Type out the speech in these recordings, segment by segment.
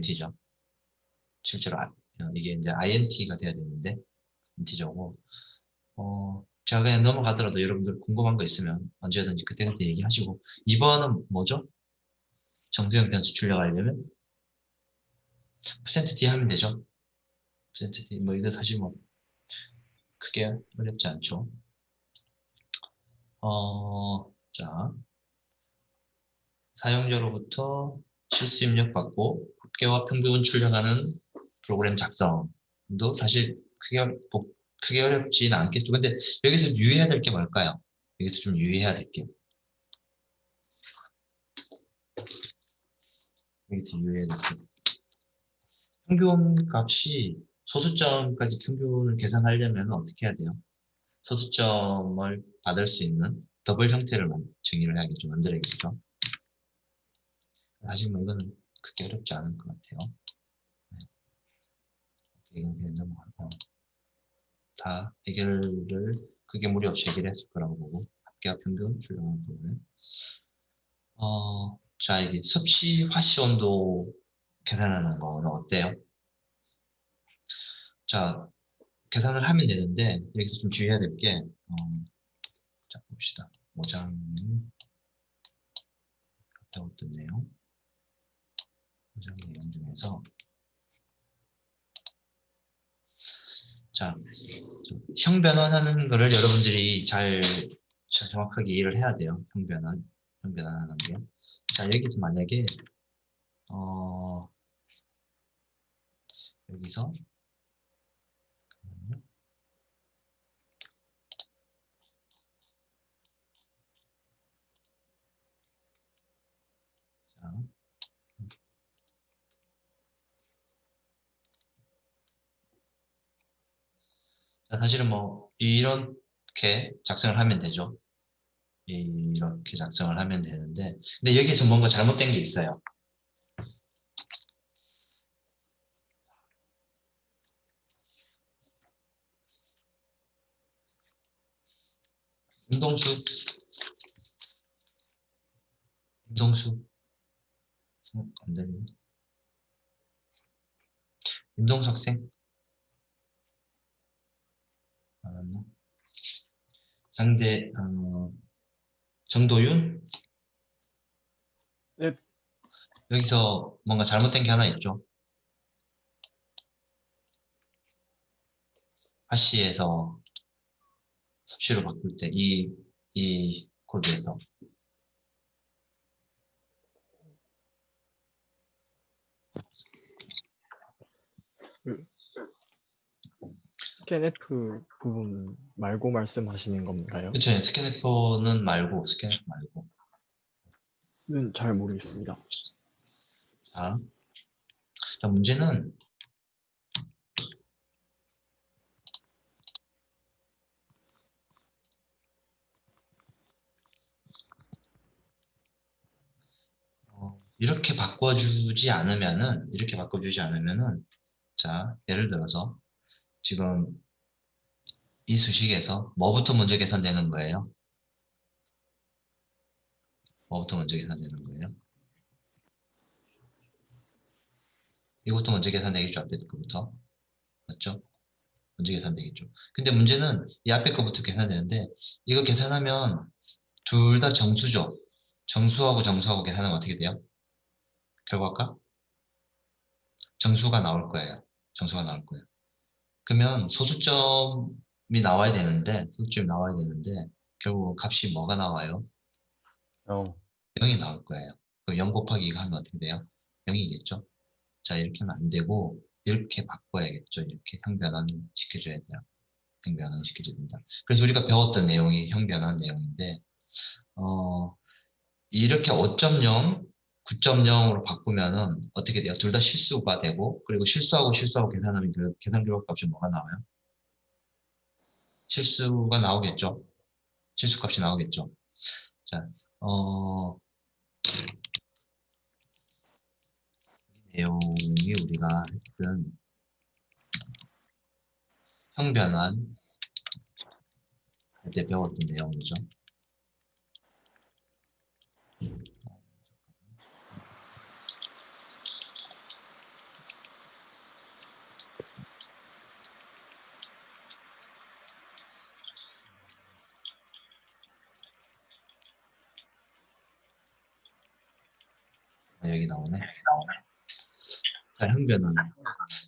인티저. 실제로 이게 이제 int가 돼야 되는데 인티저고. 제가 그냥 넘어가더라도 여러분들 궁금한 거 있으면 언제든지 그때그때 얘기하시고. 2번은 뭐죠? 정수형 변수 출력하려면 %d 하면 되죠. %d 뭐 이거 사실 뭐 크게 어렵지 않죠. 자, 사용자로부터 실수 입력 받고 합계와 평균 출력하는 프로그램 작성도 사실 크게 어렵지는 않겠죠. 근데 여기서 유의해야 될 게 뭘까요? 여기서 좀 유의해야 될 게. 여기서 유의해야 될 게. 평균 값이 소수점까지 평균을 계산하려면 어떻게 해야 돼요? 소수점을 받을 수 있는 더블 형태를 정의를 해야겠죠. 만들어야겠죠. 사실 뭐 이거는 크게 어렵지 않을 것 같아요. 네. 이건 그냥 넘어가고 다 해결을 크게 무리 없이 해결했을 거라고 보고 합계와 평균 출력하는 부분은 자 이게 습시 화씨 온도 계산하는 거는 어때요? 자 계산을 하면 되는데 여기서 좀 주의해야 될 게 자 봅시다. 5장 어떤 내용? 5장 내용 중에서 자 형 변환하는 거를 여러분들이 잘 정확하게 이해를 해야 돼요. 형 변환하는 게. 자 여기서 만약에 여기서 자, 사실은 뭐 이렇게 작성을 하면 되죠. 이렇게 작성을 하면 되는데 근데 여기서 뭔가 잘못된 게 있어요. 임동수 안 되네. 임동수 학생 알았나? 상대 정도윤 네. 여기서 뭔가 잘못된 게 하나 있죠. 하시에서 섭씨로 바꿀 때 이 코드에서 스캔F 부분 말고 말씀하시는 건가요? 그쵸. 스캐너는 말고 스캐너 말고 는 잘 모르겠습니다. 자 문제는 이렇게 바꿔주지 않으면은 자 예를 들어서 지금 이 수식에서 뭐부터 먼저 계산되는 거예요? 뭐부터 먼저 계산되는 거예요? 이것부터 먼저 계산되겠죠. 앞에 거부터 맞죠? 먼저 계산되겠죠. 근데 문제는 이 앞에 거부터 계산되는데 이거 계산하면 둘 다 정수죠. 정수하고 계산하면 어떻게 돼요? 결과가 정수가 나올 거예요. 정수가 나올 거예요. 그러면 소수점이 나와야 되는데 결국 값이 뭐가 나와요? 0이 나올 거예요. 그럼 0 곱하기 이거 하면 어떻게 돼요? 0이겠죠? 자 이렇게 하면 안 되고 이렇게 바꿔야겠죠. 이렇게 형변환 시켜줘야 돼요. 형변환 시켜줘야 된다. 그래서 우리가 배웠던 내용이 형변환 내용인데 이렇게 5.0, 9.0으로 바꾸면은 어떻게 돼요? 둘 다 실수가 되고 그리고 실수하고 계산하면 계산 결과 값이 뭐가 나와요? 실수가 나오겠죠. 실수값이 나오겠죠. 자, 이 내용이 우리가 했던 형변환 할 때 배웠던 내용이죠. 여기 나오네. 자, 형변환.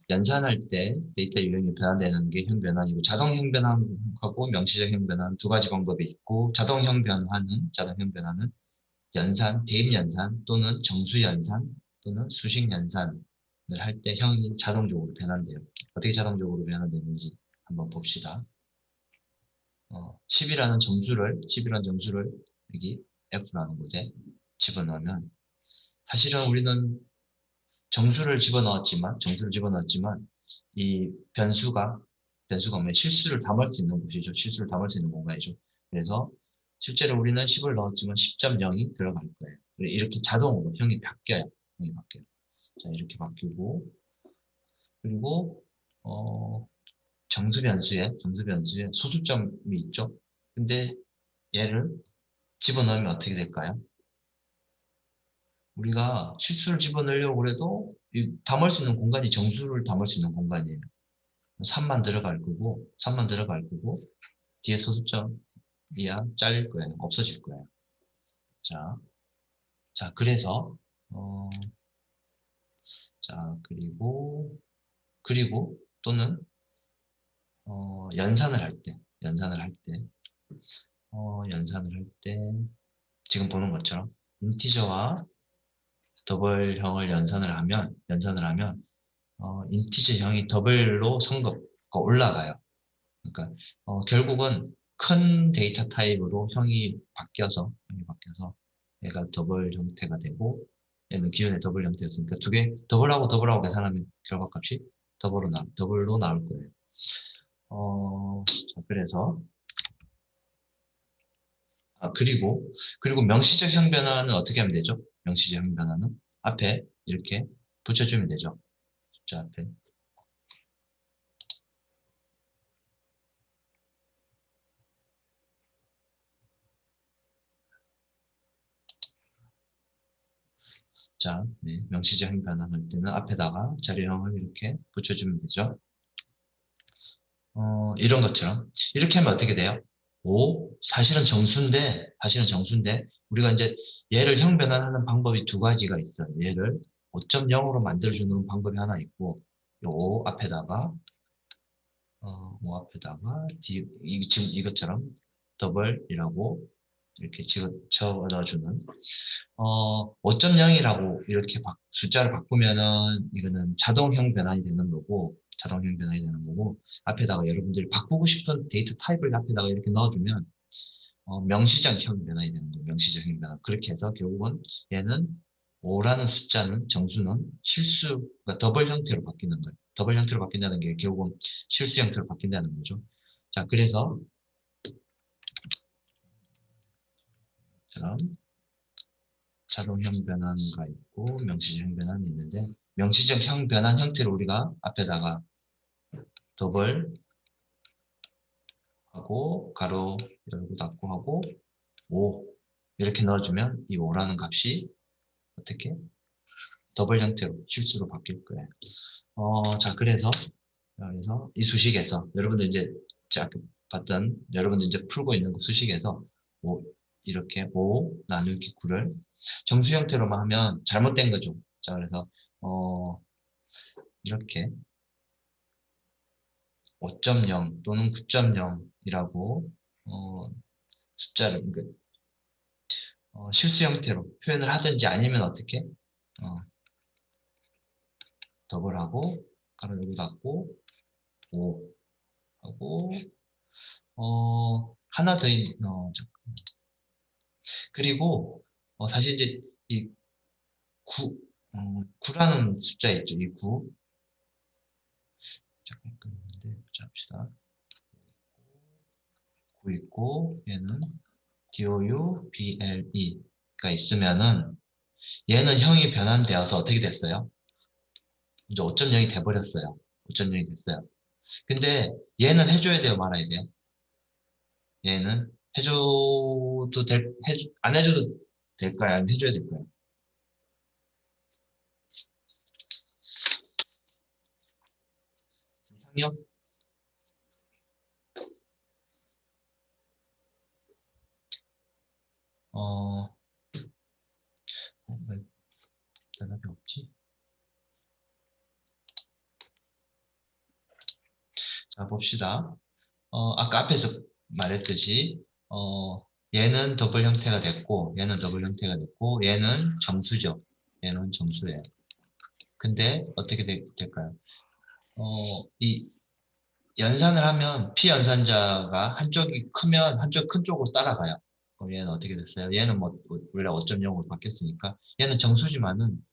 연산할 때 데이터 유형이 변환되는 게 형변환이고, 자동 형변환하고 명시적 형변환 두 가지 방법이 있고, 자동 형변환은 연산, 대입 연산 또는 정수 연산 또는 수식 연산을 할 때 형이 자동적으로 변환돼요. 어떻게 자동적으로 변환되는지 한번 봅시다. 10이라는 정수를 여기 F라는 곳에 집어넣으면, 사실은 우리는 정수를 집어넣었지만 이 변수가 뭐 실수를 담을 수 있는 곳이죠. 실수를 담을 수 있는 공간이죠. 그래서 실제로 우리는 10을 넣었지만 10.0이 들어갈 거예요. 이렇게 자동으로 형이 바뀌어요. 형이 바뀌어요. 자, 이렇게 바뀌고, 그리고 정수 변수에 소수점이 있죠. 근데 얘를 집어넣으면 어떻게 될까요? 우리가 실수를 집어넣으려고 해도 담을 수 있는 공간이 정수를 담을 수 있는 공간이에요. 3만 들어갈 거고, 뒤에 소수점이야 잘릴 거예요. 없어질 거예요. 자, 그래서, 어, 자, 그리고 또는, 연산을 할 때, 지금 보는 것처럼, 인티저와 더블형을 연산을 하면, 인티저형이 더블로 성급가 올라가요. 그러니까 결국은 큰 데이터 타입으로 형이 바뀌어서 얘가 더블 형태가 되고, 얘는 기존의 더블 형태였으니까 두 개 더블하고 계산하면 결과값이 더블로 나올 거예요. 자, 그래서 그리고 명시적 형변화는 어떻게 하면 되죠? 명시적 형변화는 앞에 이렇게 붙여주면 되죠. 숫자 앞에. 자, 네, 명시적 형변화 할 때는 앞에다가 자료형을 이렇게 붙여주면 되죠. 이런 것처럼 이렇게 하면 어떻게 돼요? 사실은 정수인데 우리가 이제 얘를 형변환하는 방법이 두 가지가 있어요. 얘를 5.0으로 만들어주는 방법이 하나 있고, 요 앞에다가 5 앞에다가 지금 이것처럼 더블이라고 이렇게 집어넣어주는 5.0이라고 이렇게 숫자를 바꾸면은 이거는 자동형 변환이 되는 거고, 앞에다가 여러분들이 바꾸고 싶은 데이터 타입을 앞에다가 이렇게 넣어주면 명시적형 변환이 되는 거예요. 명시적형 변환. 그렇게 해서 결국은 얘는 5라는 숫자는 정수는 그러니까 더블 형태로 바뀌는 거예요. 더블 형태로 바뀐다는 게 결국은 실수 형태로 바뀐다는 거죠. 자, 그래서 자동형 변환가 있고 명시적 변환이 있는데, 명시적 변환 형태로 우리가 앞에다가 더블 하고 가로 열고 닫고 하고 5 이렇게 넣어주면 이 5라는 값이 어떻게 더블 형태로 실수로 바뀔 거예요. 자, 그래서 이 수식에서 여러분들 이제 여러분들 이제 풀고 있는 그 수식에서 5, 이렇게 5 나누기 9를 정수 형태로만 하면 잘못된 거죠. 자, 그래서 이렇게 5.0 또는 9.0이라고 숫자를 실수 형태로 표현을 하든지, 아니면 어떻게 더블하고 가로 열고 닫고 5 하고 하나 더 잠깐. 그리고 사실 이제 이 9라는 숫자 있죠. 이 9. 잠깐 끊는데 봅시다. 9 있고 얘는 DOUBLE가 있으면은 얘는 형이 변환되어서 어떻게 됐어요? 이제 5.0이 돼버렸어요. 5.0이 됐어요. 근데 얘는 해줘야 돼요, 말아야 돼요? 얘는 안 해줘도 될까요? 아니면 해줘야 될까요? 상혁? 어, 왜 대답이 없지? 자, 봅시다. 아까 앞에서 말했듯이, 얘는 더블 형태가 됐고, 얘는 더블 형태가 됐고, 얘는 정수죠. 얘는 정수예요. 근데 어떻게 될까요? 이 연산을 하면 피연산자가 한쪽이 크면 한쪽 큰 쪽으로 따라가요. 그럼 얘는 어떻게 됐어요? 얘는 뭐 원래 5.0으로 바뀌었으니까 얘는 정수지만은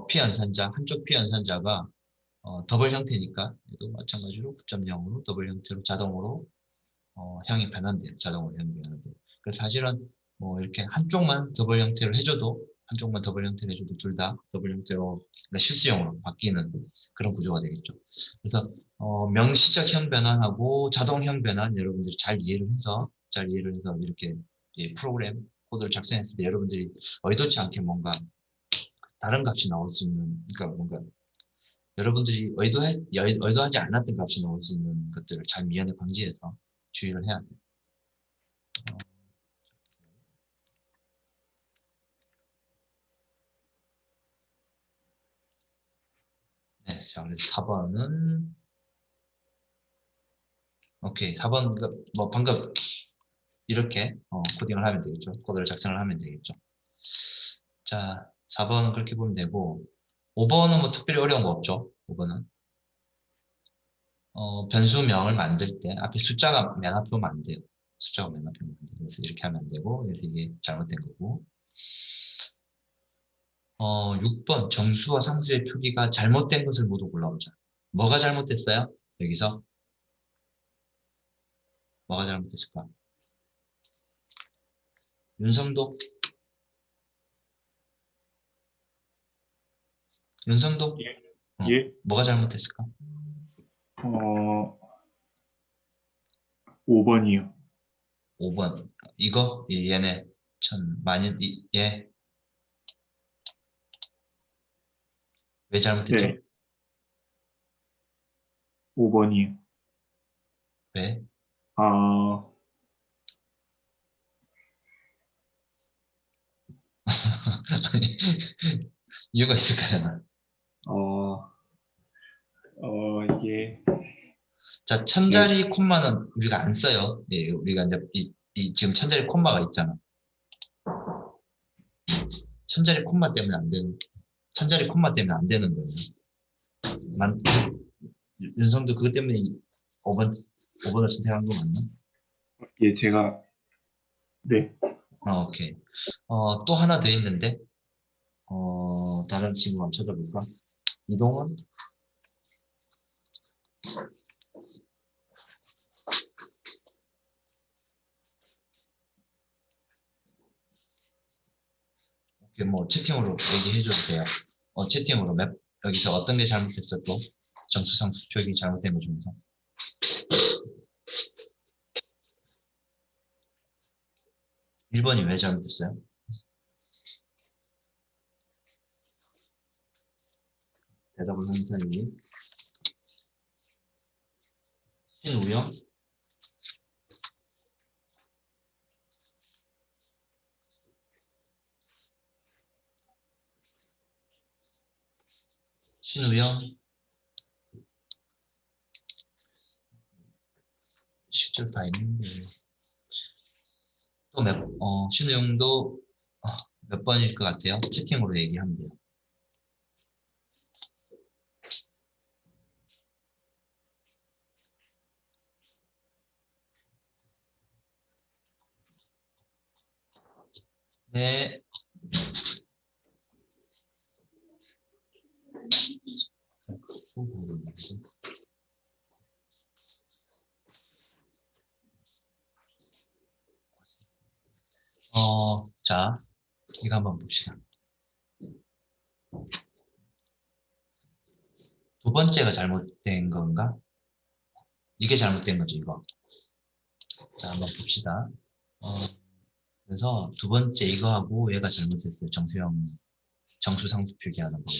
피연산자 한쪽 피연산자가 더블 형태니까 얘도 마찬가지로 9.0으로 더블 형태로 자동으로 형이 변한대요. 자동으로 형이 변한대요. 그래서 사실은 뭐 이렇게 한쪽만 더블 형태로 해줘도 한쪽만 더블 형태로 해줘도 둘 다 더블 형태로 그러니까 실수형으로 바뀌는 그런 구조가 되겠죠. 그래서 명시적 형 변환하고 자동형 변환 여러분들이 잘 이해를 해서 이렇게 프로그램 코드를 작성했을 때 여러분들이 의도치 않게 뭔가 다른 값이 나올 수 있는 그러니까 뭔가 여러분들이 의도하지 않았던 값이 나올 수 있는 것들을 잘 미연에 방지해서 주의를 해야 돼요. 네, 자, 그래서 4번은 오케이. 4번 뭐 방금 이렇게 코딩을 하면 되겠죠. 코드를 작성을 하면 되겠죠. 자, 4번은 그렇게 보면 되고 5번은 뭐 특별히 어려운 거 없죠. 5번은 변수명을 만들 때 앞에 숫자가 맨 앞에 오면 안 돼요. 숫자가 맨 앞에 오면 안 돼요. 그래서 이렇게 하면 안 되고 그래서 이게 잘못된 거고 6번 정수와 상수의 표기가 잘못된 것을 모두 골라보자. 뭐가 잘못됐어요? 여기서 뭐가 잘못됐을까? 윤성도 윤성도 예. 예. 뭐가 잘못됐을까? 5번이요. 5번 이거 얘네 만일 얘 왜 잘못했죠? 네. 5번이요. 왜? 아, 이유가 있을 거잖아. 이게, 자, 네, 천자리 콤마는 우리가 안 써요. 예, 우리가 이제 지금 천자리 콤마가 있잖아. 천자리 콤마 때문에 안 되는, 천자리 콤마 때문에 안 되는 거예요. 만, 윤성도 그것 때문에 5번을 선택한 거 맞나? 예, 제가, 네. 오케이. 또 하나 더 있는데, 다른 친구 한번 찾아볼까? 이동은? 오케이, 뭐, 채팅으로 얘기해줘도 돼요. 채팅으로 여기서 어떤 게 잘못됐어 또? 정수상수 표기 잘못된 거 중에서. 1번이 왜 잘못됐어요? 대답을 하는 사람이 신우영? 신우영? 10절 다 있는데 또 신우영도 몇 번일 것 같아요? 채팅으로 얘기하면 돼요. 네. 자, 이거 한번 봅시다. 두 번째가 잘못된 건가? 이게 잘못된 거죠, 이거. 자, 한번 봅시다. 그래서 두 번째 이거하고 얘가 잘못됐어요, 정수영. 정수상수 표시하는 방법.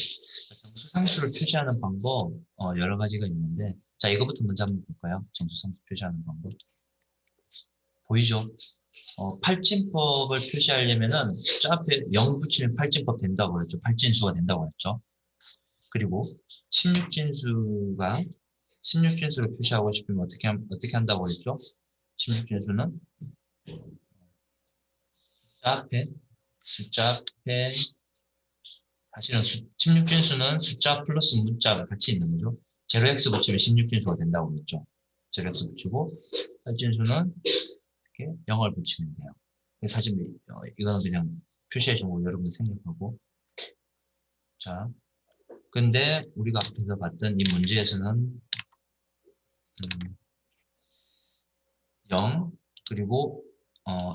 정수상수를 표시하는 방법 여러 가지가 있는데 자 이거부터 먼저 한번 볼까요? 정수상수 표시하는 방법. 보이죠? 팔진법을 표시하려면은 저 앞에 0 붙이면 팔진법 된다고 그랬죠. 팔진수가 된다고 그랬죠. 그리고 16진수를 표시하고 싶으면 어떻게 한다고 그랬죠? 16진수는 숫자 앞에 사실은 16진수는 숫자 플러스 문자가 같이 있는 거죠. 0x 붙이면 16진수가 된다고 그랬죠. 0x 붙이고 8진수는 이렇게 0을 붙이면 돼요. 사실 이거는 그냥 표시해 준 거 여러분들 생각하고 자 근데 우리가 앞에서 봤던 이 문제에서는 0 그리고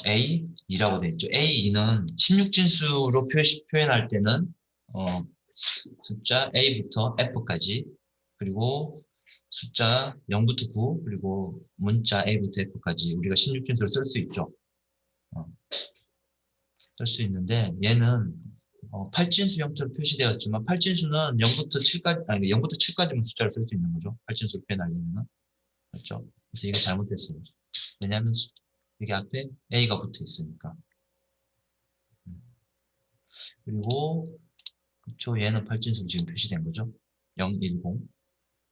A, 2라고 되어 있죠. A, 2는 16진수로 표현할 때는 숫자 A부터 F까지 그리고 숫자 0부터 9 그리고 문자 A부터 F까지 우리가 16진수를 쓸 수 있죠. 쓸 수 있는데 얘는 8진수 형태로 표시되었지만 8진수는 0부터 7까지 아니 0부터 7까지만 숫자를 쓸 수 있는 거죠. 8진수를 표현하려면은 그렇죠. 그래서 이거 잘못됐어요. 왜냐하면 여기 앞에 A가 붙어 있으니까. 그리고 그쵸 얘는 8진수로 지금 표시된 거죠. 0, 1, 0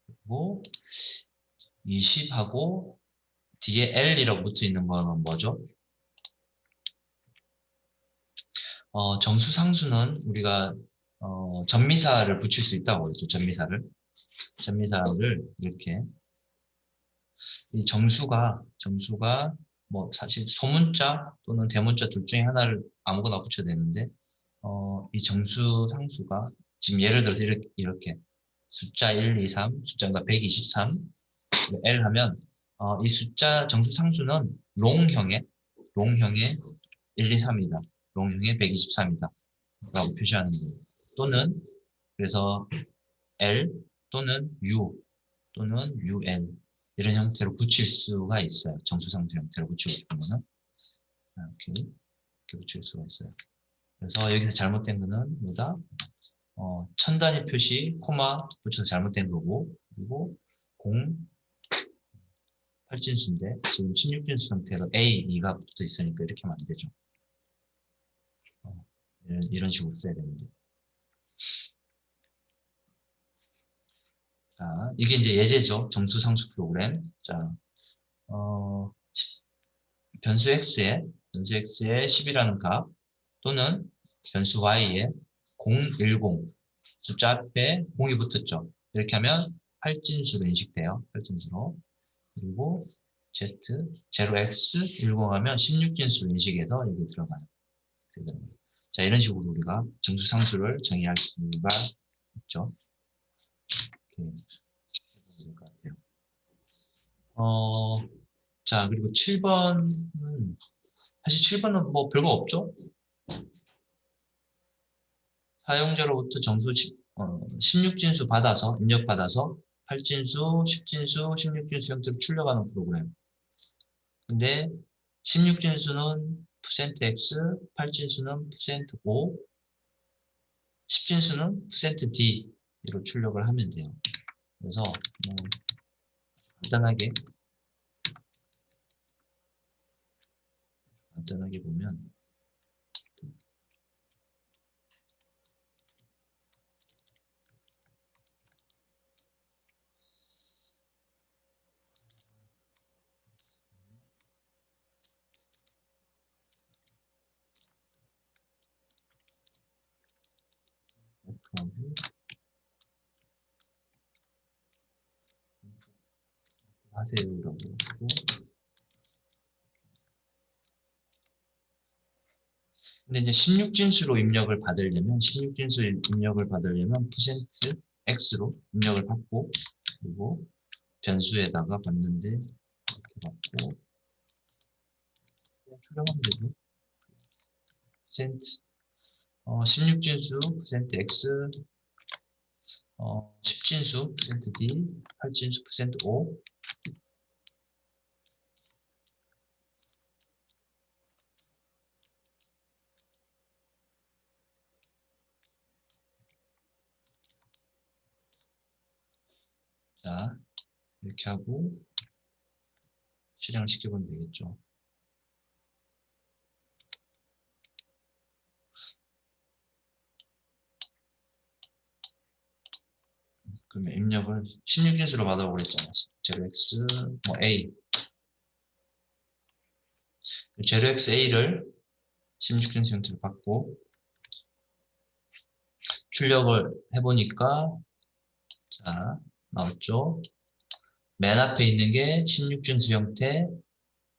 그리고 20하고 뒤에 L이라고 붙어 있는 거는 뭐죠? 정수상수는 우리가 전미사를 붙일 수 있다고 그랬죠. 전미사를 이렇게 이 정수가 뭐 사실 소문자 또는 대문자 둘 중에 하나를 아무거나 붙여도 되는데 이 정수 상수가 지금 예를 들어 이렇게 숫자 1, 2, 3, 숫자가 123 L 하면 이 숫자 정수 상수는 롱형의 1, 2, 3이다. 롱형의 123이다. 라고 표시하는 거예요. 또는 그래서 L 또는 U 또는 UN 이런 형태로 붙일 수가 있어요. 정수상수 형태로 붙이고 싶으면은 이렇게 붙일 수가 있어요. 그래서 여기서 잘못된 거는 뭐다? 천단위 표시 코마 붙여서 잘못된 거고 그리고 8진수인데 지금 16진수 상태로 A, 2가 붙어 있으니까 이렇게 하면 안 되죠. 이런 식으로 써야 되는데 자 이게 이제 예제죠. 정수상수 프로그램 자 변수 x에 10이라는 값 또는 변수 y에 0, 10 숫자 앞에 0이 붙었죠. 이렇게 하면 8진수로 인식돼요. 8진수로. 그리고 z 0x 10 하면 16진수로 인식해서 여기 들어가요. 자 이런 식으로 우리가 정수상수를 정의할 수가 있죠. 이렇게 해보면 될 것 같아요. 자 그리고 7번은 사실 7번은 뭐 별거 없죠. 사용자로부터 정수 16진수 받아서 입력받아서 8진수, 10진수, 16진수 형태로 출력하는 프로그램. 근데 16진수는 %x, 8진수는 %o, 10진수는 %d로 출력을 하면 돼요. 그래서 간단하게 보면 하세요라고 하고 근데 이제 16진수로 입력을 받으려면 %x로 입력을 받고 그리고 변수에다가 받는데 이렇게 받고 그냥 출력하면 되죠. 16진수 %x 10진수 %d 8진수 %o 자, 이렇게 하고 실행을 시켜보면 되겠죠. 그러면 입력을 16인수로 받아보고 그랬잖아요. 0x 뭐 a. 0x a를 16인수 형태로 받고 출력을 해보니까 자, 나왔죠. 맨 앞에 있는 게 16진수 형태,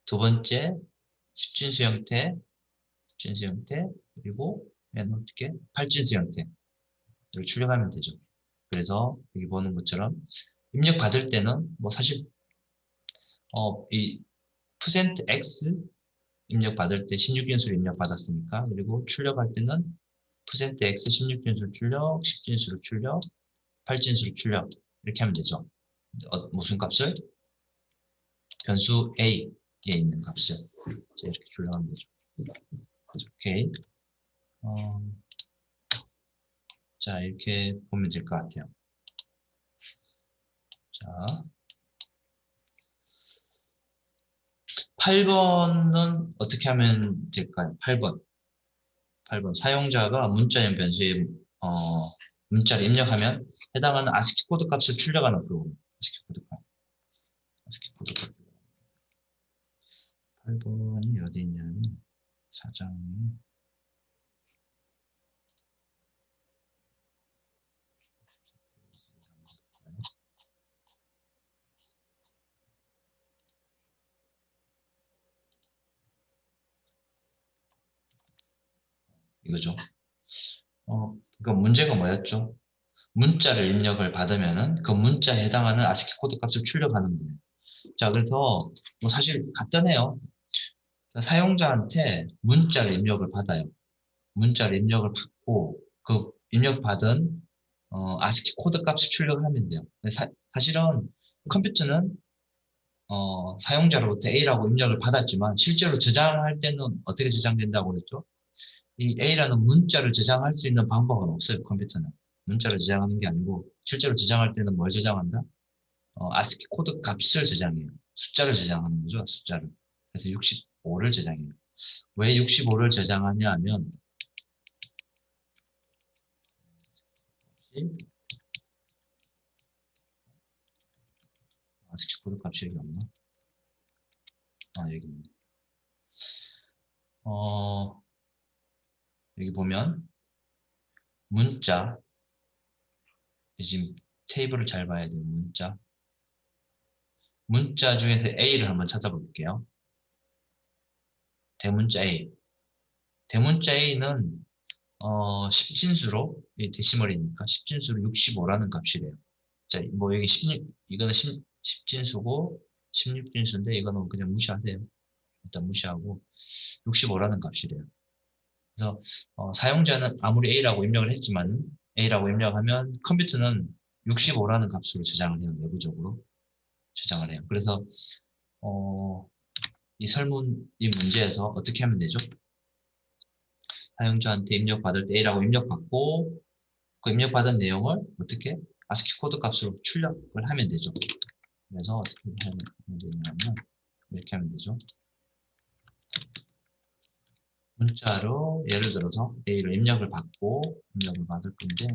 두 번째 10진수 형태, 10진수 형태, 그리고 맨 어떻게 8진수 형태. 이걸 출력하면 되죠. 그래서 여기 보는 것처럼 입력 받을 때는 뭐 사실 이 %x 입력 받을 때 16진수를 입력 받았으니까 그리고 출력할 때는 %x 16진수 출력, 10진수로 출력, 8진수로 출력 이렇게 하면 되죠. 무슨 값을? 변수 a에 있는 값을 이렇게 출력하면 되죠. 오케이. 자, 이렇게 보면 될 것 같아요. 자, 8번은 어떻게 하면 될까요? 8번. 사용자가 문자형 변수에 문자를 입력하면 해당하는 아스키 코드 값을 출력하는 프로그램. 아스키 코드 값. 8번이 어디 있냐면 4장 이거죠. 그러니까 문제가 뭐였죠? 문자를 입력을 받으면은 그 문자에 해당하는 아스키 코드 값을 출력하는 거예요. 자, 그래서 뭐 사실 간단해요. 사용자한테 문자를 입력을 받아요. 문자를 입력을 받고 그 입력받은 아스키 코드 값을 출력을 하면 돼요. 사실은 컴퓨터는 사용자로부터 A라고 입력을 받았지만 실제로 저장할 때는 어떻게 저장된다고 그랬죠? 이 A라는 문자를 저장할 수 있는 방법은 없어요. 컴퓨터는. 문자를 저장하는 게 아니고 실제로 저장할 때는 뭘 저장한다? 아스키 코드 값을 저장해요. 숫자를 저장하는 거죠. 숫자를. 그래서 65를 저장해요. 왜 65를 저장하냐 하면 아스키 코드 값이 여기 없나? 여기 있네. 여기 보면 문자 지금 테이블을 잘 봐야 돼요. 문자 중에서 A를 한번 찾아볼게요. 대문자 A. 대문자 A는 10진수로 데시멀이니까 10진수로 65라는 값이래요. 자, 뭐 여기 16 이거는 10진수고 16진수인데 이거는 그냥 무시하세요. 일단 무시하고 65라는 값이래요. 그래서 사용자는 아무리 A라고 입력을 했지만 A라고 입력하면 컴퓨터는 65라는 값으로 저장을 해요. 내부적으로 저장을 해요. 그래서 이 설문 이 문제에서 어떻게 하면 되죠? 사용자한테 입력받을 때 A라고 입력받고 그 입력받은 내용을 어떻게 아스키 코드 값으로 출력을 하면 되죠. 그래서 어떻게 하면 되냐면 이렇게 하면 되죠. 문자로 예를 들어서 A를 입력을 받고 입력을 받을 건데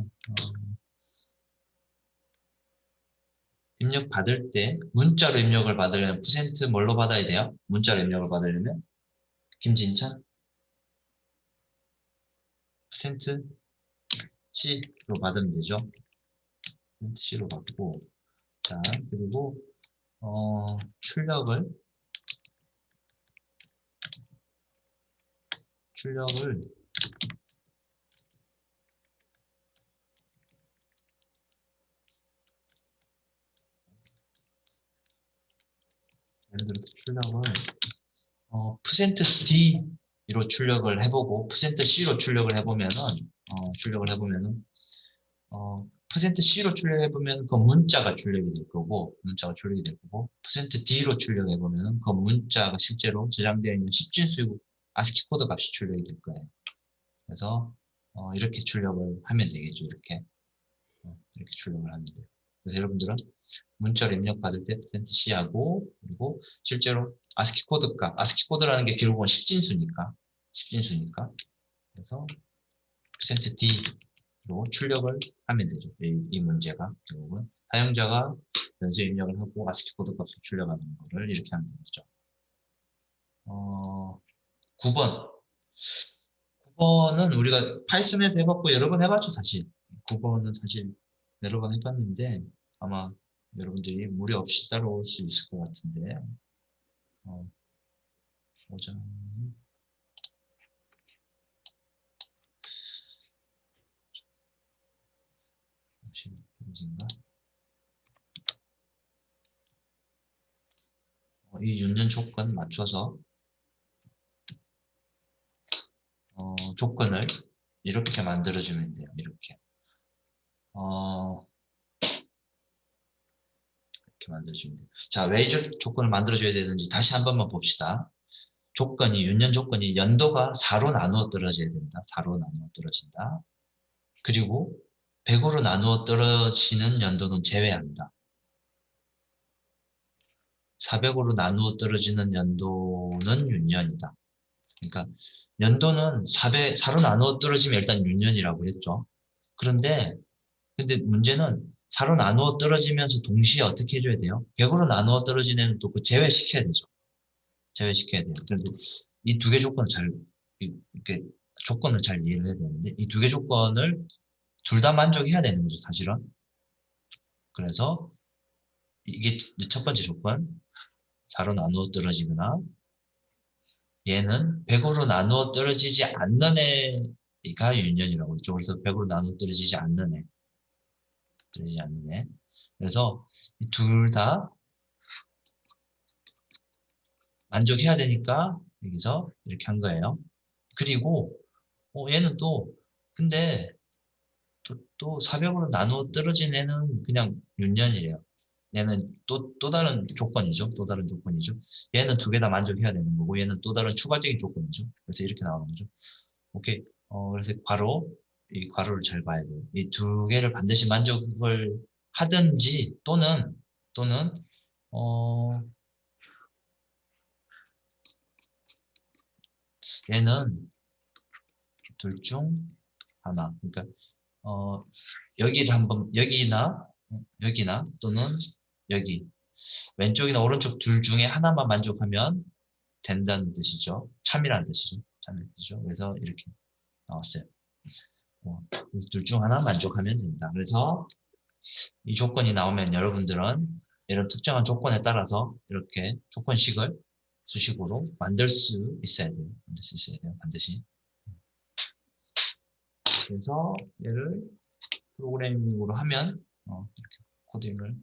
입력 받을 때 문자로 입력을 받으려면 % 뭘로 받아야 돼요? 문자로 입력을 받으려면 김진찬 % C로 받으면 되죠. C로 받고 자 그리고 출력을 예를 들어서 출력을 %D로 출력을 해보고 %C로 출력을 해보면은 %C로 출력해보면 그 문자가 출력이 될 거고 %D로 출력해보면 그 문자가 실제로 저장되어 있는 10진수 아스키 코드 값이 출력이 될 거예요. 그래서 이렇게 출력을 하면 되겠죠. 이렇게 출력을 하면 돼요. 그래서 여러분들은 문자로 입력받을 때 %C하고 그리고 실제로 아스키 코드 값, 아스키 코드라는 게 결국은 10진수니까 그래서 %D로 출력을 하면 되죠. 이 문제가 결국은 사용자가 변수 입력을 하고 아스키 코드 값을 출력하는 거를 이렇게 하면 되죠. 9번. 9번은 우리가 파이썬에도 해봤고 여러 번 해봤죠, 사실. 9번은 사실 여러 번 해봤는데 아마 여러분들이 무리 없이 따라올 수 있을 것 같은데 보자. 인가 이 윤년 조건 맞춰서 조건을 이렇게 만들어주면 돼요. 이렇게 이렇게 만들어주면 돼요. 자, 왜 이 조건을 만들어줘야 되는지 다시 한 번만 봅시다. 조건이 윤년 조건이 연도가 4로 나누어 떨어져야 된다. 4로 나누어 떨어진다. 그리고 100으로 나누어 떨어지는 연도는 제외한다. 400으로 나누어 떨어지는 연도는 윤년이다. 그러니까 연도는 4로 나누어 떨어지면 일단 윤년이라고 했죠. 그런데 문제는 4로 나누어 떨어지면서 동시에 어떻게 해줘야 돼요? 100으로 나누어 떨어지는 애는 또 그 제외시켜야 되죠. 제외시켜야 돼요. 그런데 이 두 개 조건을 이렇게 조건을 잘 이해를 해야 되는데 이 두 개 조건을 둘 다 만족해야 되는 거죠, 사실은. 그래서 이게 첫 번째 조건, 4로 나누어 떨어지거나 얘는 100으로 나누어 떨어지지 않는 애가 윤년이라고 했죠. 그래서 100으로 나누어 떨어지지 않는 애. 그래서 둘 다 만족해야 되니까 여기서 이렇게 한 거예요. 그리고 얘는 또 근데 또 400으로 나누어 떨어진 애는 그냥 윤년이래요. 얘는 또 다른 조건이죠. 또 다른 조건이죠. 얘는 두 개 다 만족해야 되는 거고 얘는 또 다른 추가적인 조건이죠. 그래서 이렇게 나오는 거죠. 오케이. 그래서 이 괄호를 잘 봐야 돼요. 이 두 개를 반드시 만족을 하든지 또는 얘는 둘 중 하나. 그러니까 여기를 한번 여기나 또는 여기 왼쪽이나 오른쪽 둘 중에 하나만 만족하면 된다는 뜻이죠. 참이라는 뜻이죠. 참이라는 뜻이죠. 그래서 이렇게 나왔어요. 그래서 둘 중 하나 만족하면 된다. 그래서 이 조건이 나오면 여러분들은 이런 특정한 조건에 따라서 이렇게 조건식을 수식으로 만들 수 있어야 돼요. 반드시. 그래서 얘를 프로그래밍으로 하면 이렇게 코드를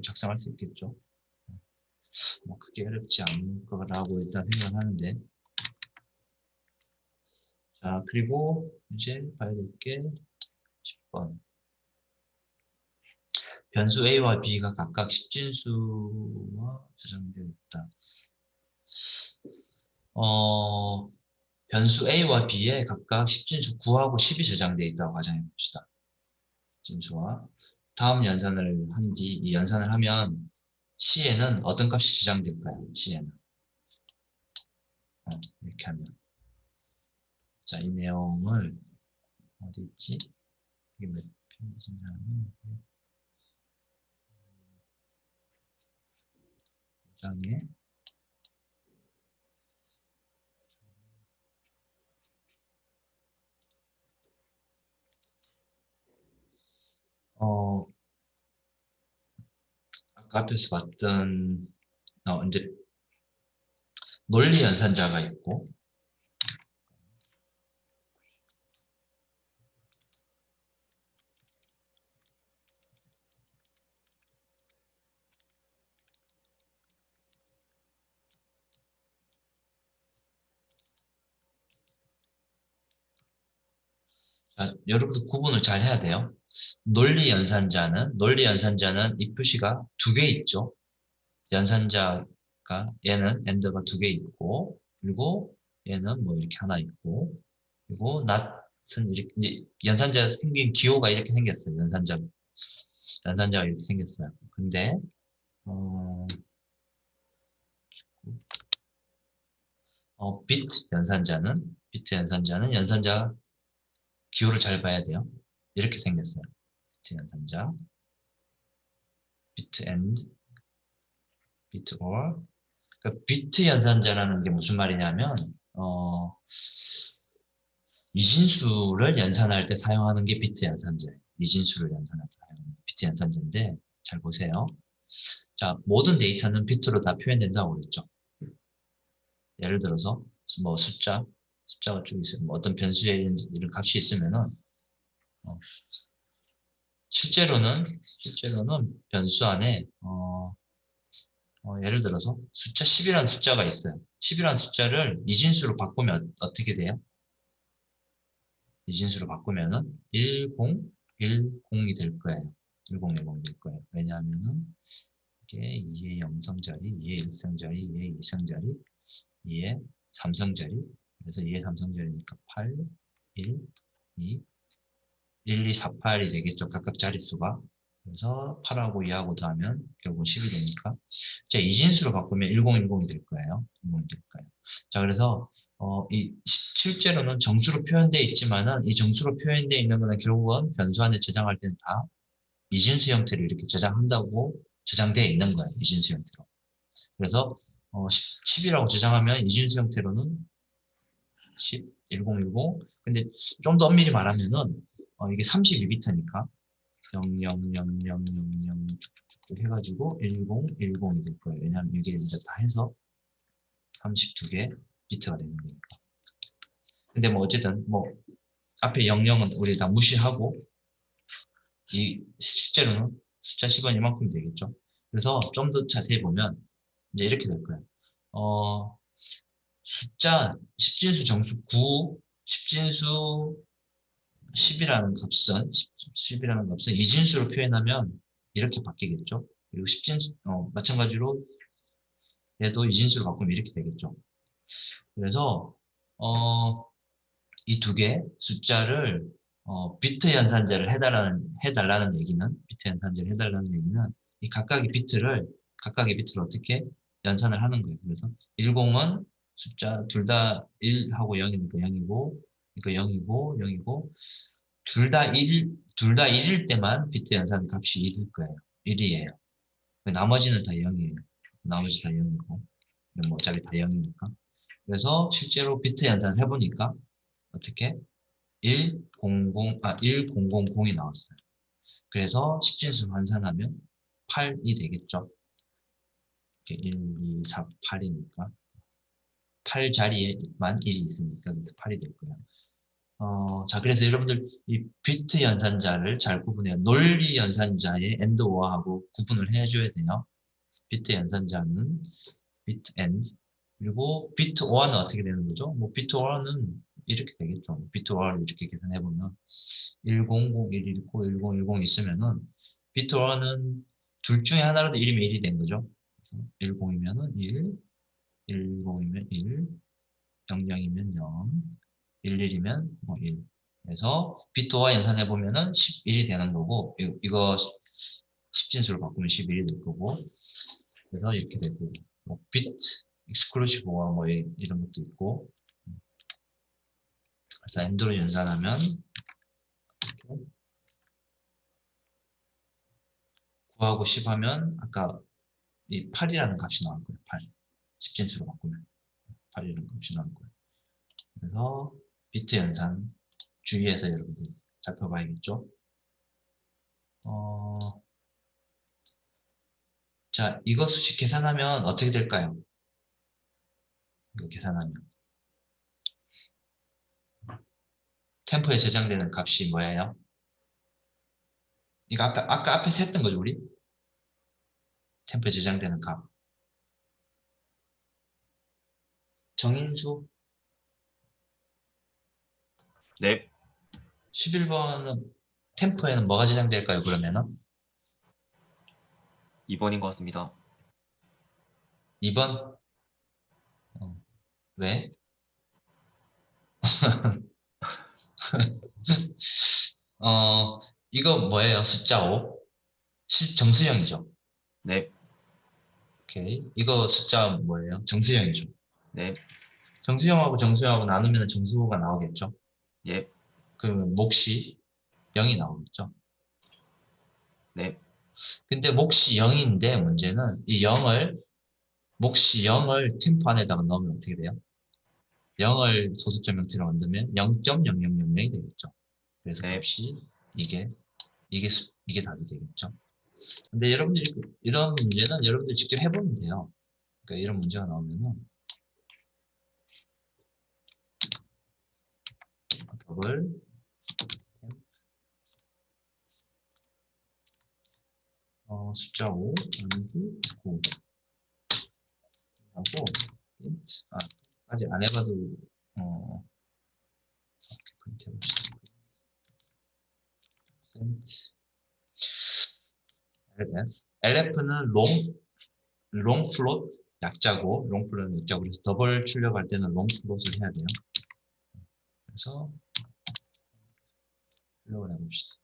작성할 수 있겠죠. 뭐 크게 어렵지 않을 거라고 일단 생각을 하는데 자 그리고 이제 봐야 될 게 10번 변수 A와 B가 각각 10진수와 저장되어 있다. 변수 A와 B에 각각 10진수 9하고 10이 저장되어 있다고 가정해 봅시다. 진수와 다음 연산을 한 뒤 이 연산을 하면 C에는 어떤 값이 저장될까요? C에는 이렇게 하면 자, 이 내용을 어디 있지? 이게 몇 페이지냐면 5장에 아까 앞에서 봤던 이제 논리 연산자가 있고 자, 여러분들 구분을 잘 해야 돼요. 논리 연산자는 이 표시가 두 개 있죠. 연산자가 얘는 엔더가 두 개 있고 그리고 얘는 뭐 이렇게 하나 있고 그리고 not은 이렇게 이제 연산자 생긴 기호가 이렇게 생겼어요. 연산자 연산자가 이렇게 생겼어요. 근데 비트 연산자는 연산자 기호를 잘 봐야 돼요. 이렇게 생겼어요. 비트 연산자, 비트 엔드, 비트 or. 그러니까 비트 연산자라는 게 무슨 말이냐면 이진수를 연산할 때 사용하는 게 비트 연산자예요. 이진수를 연산할 때 사용하는 게 비트 연산자인데 잘 보세요. 자, 모든 데이터는 비트로 다 표현된다고 그랬죠. 예를 들어서 뭐 숫자가 쭉 있으면 뭐 어떤 변수에 이런 값이 있으면은 어, 실제로는 변수 안에 예를 들어서 숫자 10이라는 숫자가 있어요. 10이라는 숫자를 이진수로 바꾸면 어떻게 돼요? 이진수로 바꾸면은 1010이 될 거예요. 1010이 될 거예요. 왜냐하면은 이게 2의 0성자리, 2의 1성자리, 2의 2성자리, 2의 3성자리. 그래서 2의 3성자리니까 8, 1, 2, 1, 2, 4, 8이 되겠죠. 각각 자릿수가. 그래서 8하고 2하고 더하면 결국은 10이 되니까. 자, 이진수로 바꾸면 1010이 될 거예요. 1010이 될 거예요. 자, 그래서 실제로는 정수로 표현되어 있지만은 이 정수로 표현되어 있는 거는 결국은 변수 안에 저장할 때는 다 이진수 형태로 이렇게 저장한다고 저장되어 있는 거예요. 이진수 형태로. 그래서 10이라고 저장하면 이진수 형태로는 10, 1010. 근데 좀 더 엄밀히 말하면은 이게 32비트니까 000000 해가지고 1010이 될 거예요. 왜냐하면 이게 이제 다 해서 32개 비트가 되는 거니까. 근데 뭐 어쨌든 뭐 앞에 00은 우리 다 무시하고 이 실제로는 숫자 10은 이만큼 되겠죠. 그래서 좀 더 자세히 보면 이제 이렇게 될 거예요. 숫자 10진수 정수 9, 10진수 10이라는 값은 10이라는 값은 이진수로 표현하면 이렇게 바뀌겠죠. 그리고 10진수 마찬가지로 얘도 이진수로 바꾸면 이렇게 되겠죠. 그래서 이 두 개 숫자를 비트 연산자를 해달라는 얘기는 비트 연산자를 해달라는 얘기는 이 각각의 비트를 어떻게 연산을 하는 거예요. 그래서 10은 숫자 둘 다 1하고 0이니까 0이고 그러니까 0이고 0이고 둘 다 1일 때만 비트 연산 값이 1일 거예요. 1이에요. 나머지는 다 0이에요. 나머지 다 0이고 뭐 어차피 다 0이니까. 그래서 실제로 비트 연산을 해보니까 어떻게 1000이 나왔어요. 그래서 10진수 환산하면 8이 되겠죠. 1, 2, 4, 8이니까 8 자리에만 1이 있으니까 8이 될 거예요. 자, 그래서 여러분들 이 비트 연산자를 잘 구분해요. 논리 연산자의 AND OR하고 구분을 해줘야 돼요. 비트 연산자는 비트 AND 그리고 비트 OR는 어떻게 되는 거죠? 뭐 비트 OR는 이렇게 되겠죠. 비트 OR을 이렇게 계산해보면 1001 있고 1010 있으면은 비트 OR는 둘 중에 하나라도 1이면 1이 된 거죠. 10이면은 1, 10이면 1, 00이면 0, 11이면 뭐 1. 그래서 비트와 연산해 보면은 11이 되는 거고 이거 10진수로 바꾸면 11이 될 거고 그래서 이렇게 되고 뭐 비트 익스클루시브와 뭐 이런 것도 있고 그래서 엔드로 연산하면 9하고 10 하면 아까 이 8이라는 값이 나올 거예요. 8. 10진수로 바꾸면 8이라는 값이 나올 거예요. 그래서 비트 연산 주의해서 여러분들 살펴봐야겠죠. 자, 이거 수식 계산하면 어떻게 될까요? 이거 계산하면 템포에 저장되는 값이 뭐예요? 이거 아까 앞에서 했던 거죠, 우리? 템포에 저장되는 값. 정인수 네, 11번은 템포에는 뭐가 저장될까요, 그러면은? 2번인 것 같습니다. 2번? 왜? 이거 뭐예요? 숫자 5? 정수형이죠. 네. 오케이. 이거 숫자 뭐예요? 정수형이죠. 네. 정수형하고 정수형하고 나누면 정수가 나오겠죠. 예. 그러면 몫이 0이 나오겠죠. 네. 근데 몫이 0인데 문제는 이 0을 몫이 0을 템프 안에다가 넣으면 어떻게 돼요? 0을 소수점 형태로 만들면 0.0000이 되겠죠. 그래서 네. 값이 이게 답이 되겠죠. 근데 여러분들이 이런 문제는 여러분들이 직접 해보면 돼요. 그러니까 이런 문제가 나오면은 더블 숫자 5 나누기 9 하고 프린트 아직 안 해봐도 이렇게 프린트 해봅시다. 프린트 LF는 롱 플롯 약자고 롱 플롯은 약자고 그래서 더블 출력할 때는 롱 플롯을 해야 돼요. 그래서 출력을 해봅시다.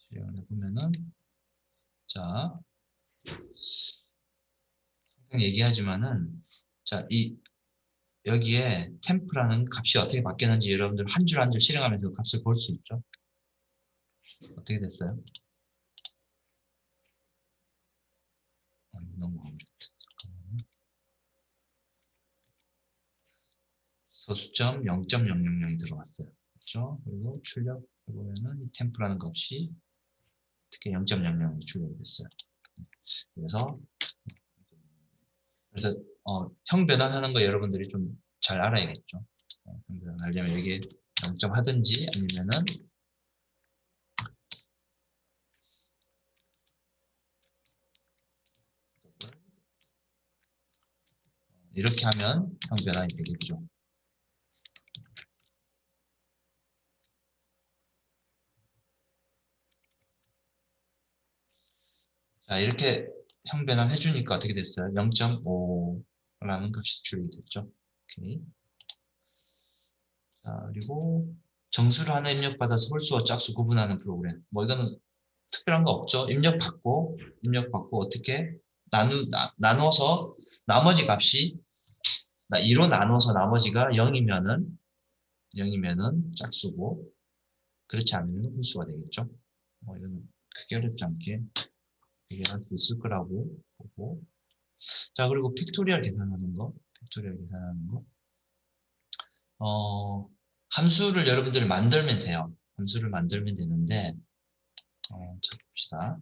출력을 해보면은 자 항상 얘기하지만은 자 여기에 템프라는 값이 어떻게 바뀌었는지 여러분들 한 줄 한 줄 실행하면서 값을 볼 수 있죠. 어떻게 됐어요? 너무 어렵다. 잠깐만요. 소수점 0.000이 들어갔어요. 그렇죠? 그리고 출력해보면은 이 템프라는 값이 어떻게 0.00이 출력이 됐어요. 그래서 형 변환하는 거 여러분들이 좀 잘 알아야겠죠. 형 변환하려면 여기에 0점 하든지 아니면은 이렇게 하면 형 변환이 되겠죠. 자, 이렇게 형 변환 해주니까 어떻게 됐어요? 0.5라는 값이 출력이 됐죠. 오케이. 자, 그리고 정수를 하나 입력받아서 홀수와 짝수 구분하는 프로그램. 뭐 이거는 특별한 거 없죠. 입력받고 어떻게 나눠서 나머지 값이 2로 나눠서 나머지가 0이면은 짝수고 그렇지 않으면 홀수가 되겠죠. 뭐 이거는 크게 어렵지 않게 해결할 수 있을 거라고 보고. 자, 그리고 픽토리얼 계산하는 거. 함수를 여러분들이 만들면 돼요. 함수를 만들면 되는데, 자, 봅시다.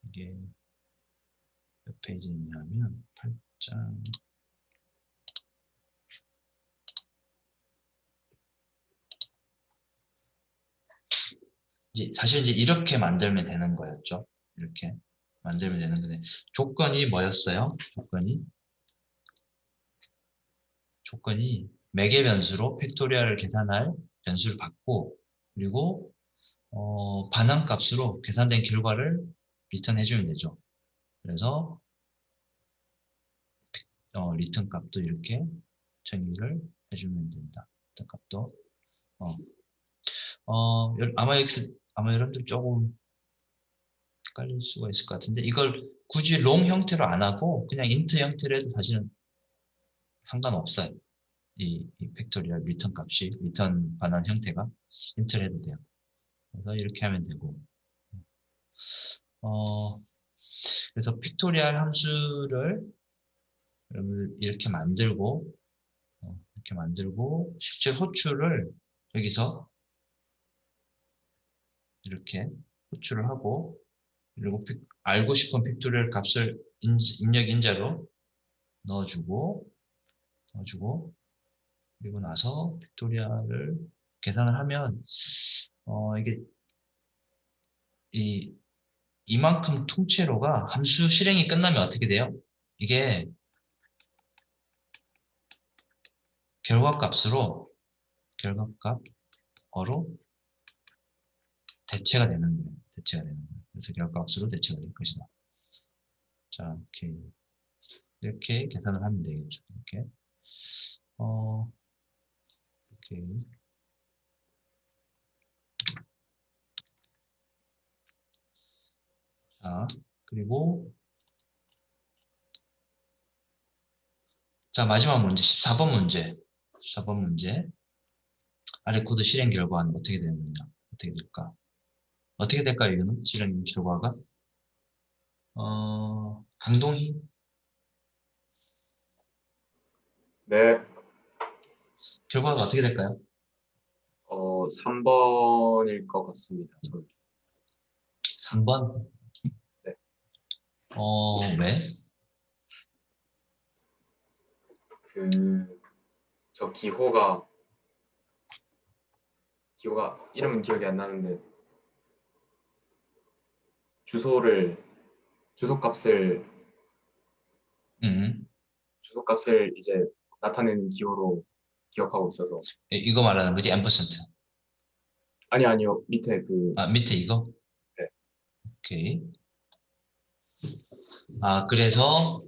이게 몇 페이지 있냐면, 8장. 사실 이제 이렇게 만들면 되는 거였죠. 이렇게 만들면 되는 건데, 조건이 뭐였어요? 조건이 매개 변수로 팩토리얼을 계산할 변수를 받고, 그리고 반환값으로 계산된 결과를 리턴 해주면 되죠. 그래서 리턴 값도 이렇게 정의를 해주면 된다. 리턴 값도 아마 여러분들 조금 헷갈릴 수가 있을 것 같은데 이걸 굳이 롱 형태로 안 하고 그냥 인트 형태로 해도 사실은 상관없어요. 이 팩토리얼 리턴 값이 리턴 반환 형태가 인트로 해도 돼요. 그래서 이렇게 하면 되고 어, 그래서 픽토리얼 함수를 여러분들 이렇게 만들고 실제 호출을 여기서 이렇게 호출을 하고 그리고 알고 싶은 픽토리얼 값을 입력 인자로 넣어주고 그리고 나서 픽토리얼을 계산을 하면 이게 이만큼 통째로가 함수 실행이 끝나면 어떻게 돼요? 이게 결과값으로 대체가 되는 거예요. 그래서 결과값으로 대체가 될 것이다. 자, 이렇게 계산을 하면 되겠죠. 이렇게 오케이. 자, 그리고 자, 마지막 문제 14번 문제. 14번 문제. 아래 코드 실행 결과는 어떻게 되느냐? 어떻게 될까? 어떻게 될까요? 이거는 실행 결과가 강동희 네, 결과가 어떻게 될까요? 3번일 것 같습니다. 저는. 3번. 네. 왜? 저 기호가 이름은 기억이 안 나는데 음, 주소값을 이제 나타내는 기호로 기억하고 있어서. 이거 말하는 거지? 앰퍼센트. 아니요. 밑에 밑에 이거? 네. 오케이. 그래서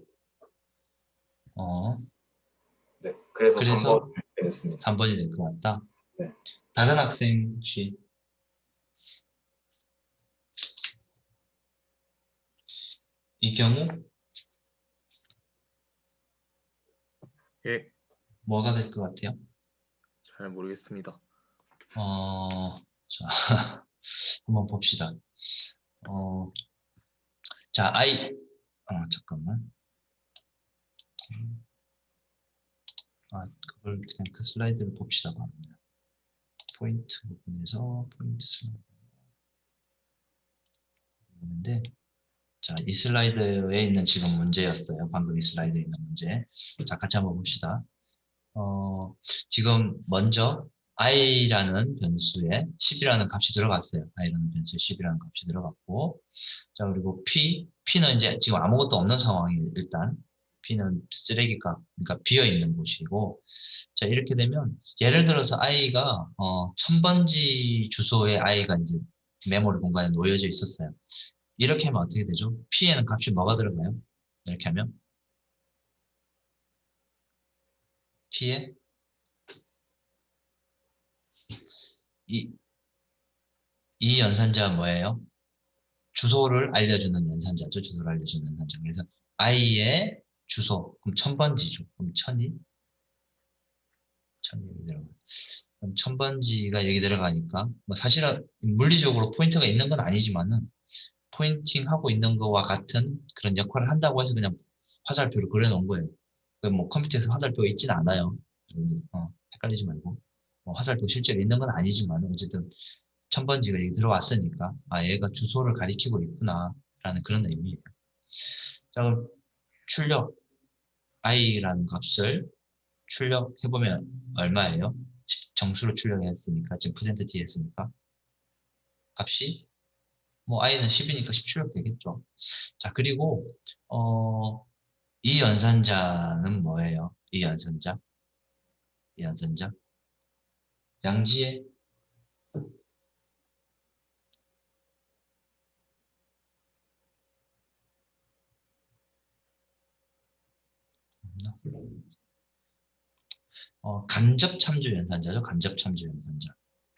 네, 그래서 그래서 3번을 냈습니다. 3번이 될 것 같다. 네. 다른 학생 혹시 이 경우 예, 뭐가 될 것 같아요? 잘 모르겠습니다. 자, 한번 봅시다. 자, 잠깐만. 그걸 그냥 그 슬라이드를 봅시다. 포인트 부분에서 포인트 슬라이드 있는데, 자, 이 슬라이드에 있는 지금 문제였어요. 방금 이 슬라이드에 있는 문제. 자, 같이 한번 봅시다. 지금 먼저 i라는 변수에 10이라는 값이 들어갔어요. i라는 변수에 10이라는 값이 들어갔고, 자, 그리고 p는 이제 지금 아무것도 없는 상황이에요. 일단 p는 쓰레기값, 그러니까 비어 있는 곳이고, 자, 이렇게 되면 예를 들어서 i가 1000번지 주소에 i가 이제 메모리 공간에 놓여져 있었어요. 이렇게 하면 어떻게 되죠? p에는 값이 뭐가 들어가요? 이렇게 하면 p에 이 연산자가 뭐예요? 주소를 알려주는 연산자죠. 주소를 알려주는 연산자. 그래서 i의 주소, 그럼 1000번지죠. 그럼 1000이 여기 들어가. 그럼 1000번지가 여기 들어가니까 뭐 사실은 물리적으로 포인터가 있는 건 아니지만은 포인팅하고 있는 거와 같은 그런 역할을 한다고 해서 그냥 화살표를 그려놓은 거예요. 뭐 컴퓨터에서 화살표가 있지는 않아요. 여러분들, 헷갈리지 말고. 화살표 실제로 있는 건 아니지만 어쨌든 1000번지가 여기 들어왔으니까 얘가 주소를 가리키고 있구나 라는 그런 의미예요. 자, 그럼 출력 i라는 값을 출력해보면 얼마예요? 정수로 출력했으니까 지금 %t 했으니까 값이 뭐 i는 10이니까 10 출력되겠죠. 자, 그리고 이 연산자는 뭐예요? 이 연산자 양지에 간접 참조 연산자죠. 간접 참조 연산자.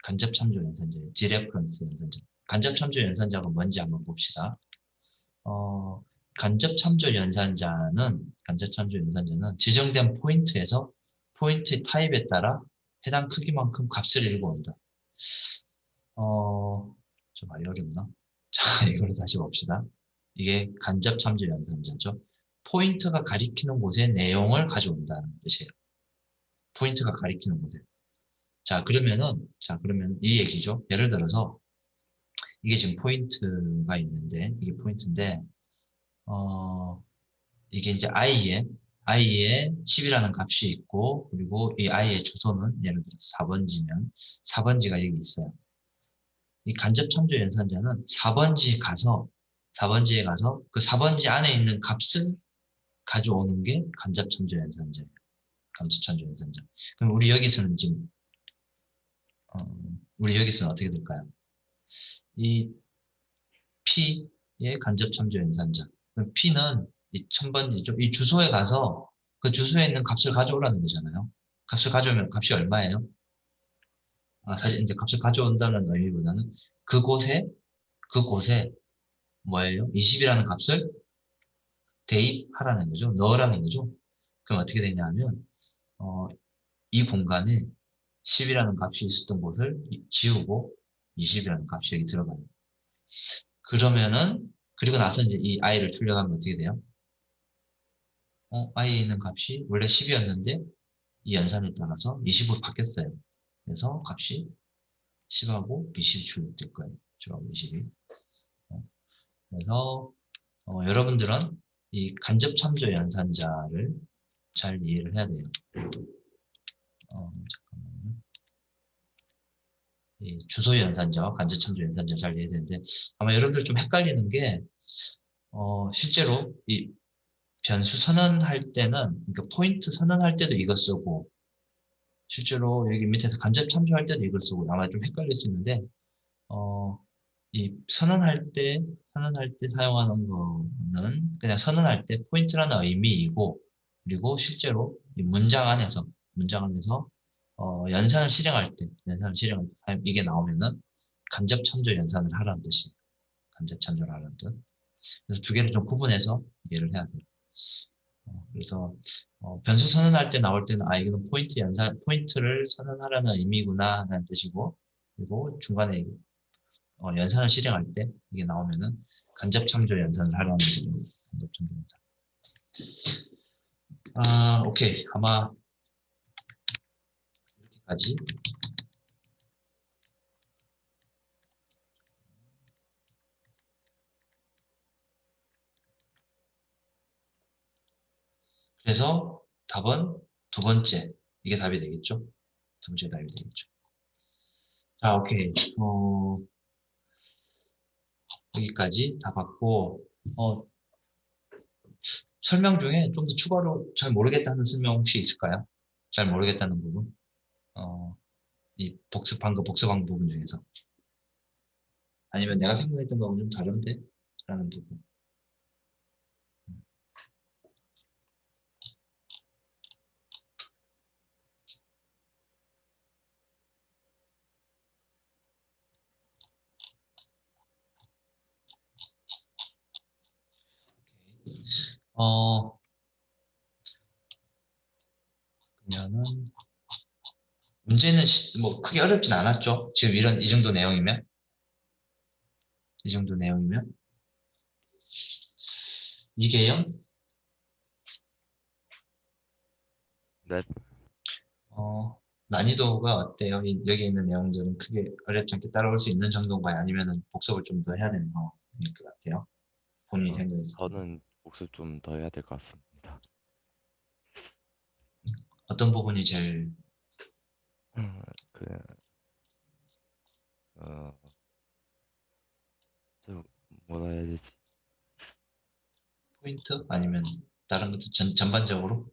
간접 참조 연산자예요. 디레퍼런스 연산자. 간접 참조 연산자가 뭔지 한번 봅시다. 간접 참조 연산자는 지정된 포인트에서 포인트 타입에 따라 해당 크기만큼 값을 읽어온다. 좀 어렵나? 자, 이거를 다시 봅시다. 이게 간접 참조 연산자죠. 포인트가 가리키는 곳의 내용을 가져온다는 뜻이에요. 포인트가 가리키는 곳에. 자, 그러면 이 얘기죠. 예를 들어서 이게 지금 포인트가 있는데 이게 포인트인데 이게 이제 i에 10이라는 값이 있고 그리고 이 i의 주소는 예를 들어서 4번지면 4번지가 여기 있어요. 이 간접 참조 연산자는 4번지에 가서 그 4번지 안에 있는 값을 가져오는 게 간접 참조 연산자예요. 간접 참조 연산자. 그럼 우리 여기서는 지금 어떻게 될까요? 이 P의 간접 참조 연산자. 그럼 P는 이 1000번지죠. 이 주소에 가서 그 주소에 있는 값을 가져오라는 거잖아요. 값을 가져오면 값이 얼마예요? 사실 이제 값을 가져온다는 의미보다는 그곳에 뭐예요? 20이라는 값을 대입하라는 거죠. 넣으라는 거죠. 그럼 어떻게 되냐면 이 공간에 10이라는 값이 있었던 곳을 지우고 20이라는 값이 여기 들어가요. 그러면은 그리고 나서 이제 이 i를 출력하면 어떻게 돼요? i에 있는 값이 원래 10이었는데 이 연산에 따라서 20으로 바뀌었어요. 그래서 값이 10하고 20이 출력될 거예요. 10하고 20이. 그래서 여러분들은 이 간접 참조 연산자를 잘 이해를 해야 돼요. 잠깐만요. 이 주소 연산자와 간접 참조 연산자를 잘 이해해야 되는데 아마 여러분들 좀 헷갈리는 게 실제로 이 변수 선언할 때는 그러니까 포인트 선언할 때도 이거 쓰고 실제로 여기 밑에서 간접 참조할 때도 이걸 쓰고 아마 좀 헷갈릴 수 있는데 이 선언할 때 사용하는 거는 그냥 선언할 때 포인트라는 의미이고 그리고 실제로 이 문장 안에서 연산을 실행할 때 이게 나오면은 간접 참조 연산을 하라는 뜻이에요. 간접 참조를 하라는 뜻. 그래서 두 개를 좀 구분해서 이해를 해야 돼요. 그래서 변수 선언할 때 나올 때는 이거는 포인트를 선언하라는 의미구나 라는 뜻이고 그리고 중간에 연산을 실행할 때 이게 나오면은 간접 참조 연산을 하라는 거죠. 간접 참조 연산. 오케이. 아마 이렇게까지. 그래서 답은 두 번째. 이게 답이 되겠죠? 두 번째 답이 되겠죠. 자, 오케이. 여기까지 다 봤고, 설명 중에 좀 더 추가로 잘 모르겠다는 설명 혹시 있을까요? 잘 모르겠다는 부분. 이 방금 복습한 부분 중에서. 아니면 내가 생각했던 거하고 좀 다른데? 라는 부분. 그러면은 문제는 뭐 크게 어렵진 않았죠. 지금 이 정도 내용이면 이게요. 네. 난이도가 어때요? 여기 있는 내용들은 크게 어렵지 않게 따라올 수 있는 정도인가요? 아니면 복습을 좀 더 해야 되는 거일 것 같아요? 본인이 생각했을 때. 저는 복습 좀 더 해야 될 것 같습니다. 어떤 부분이 제일 그, 좀 뭐라 해야 되지? 포인트? 아니면 다른 것도 전반적으로?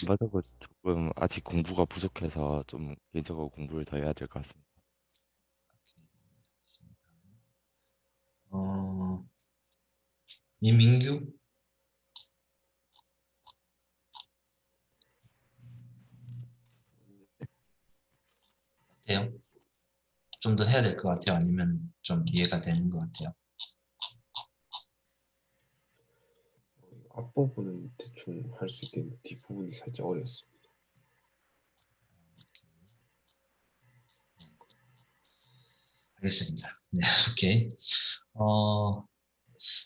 전반적으로 조금 아직 공부가 부족해서 좀 개인적으로 공부를 더 해야 될 것 같습니다. 이민규? 어때요? 좀 더 해야 될 것 같아요? 아니면 좀 이해가 되는 것 같아요? 앞부분은 대충 할 수 있겠는데 뒷부분이 살짝 어려웠습니다. 알겠습니다. 네, 오케이.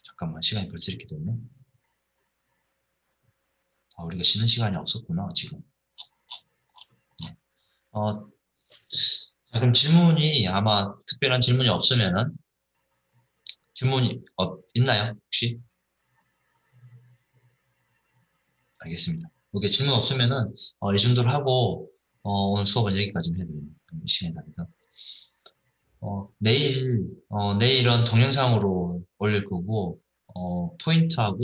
잠깐만, 시간이 벌써 이렇게 됐네. 우리가 쉬는 시간이 없었구나, 지금. 네. 자, 그럼 질문이 아마 특별한 질문이 없으면은 질문이 있나요, 혹시? 알겠습니다. 오케이, 질문 없으면은 이 정도로 하고 오늘 수업은 여기까지 해야 되겠네요. 시간이 다 돼서. 내일은 동영상으로 올릴 거고, 포인트하고,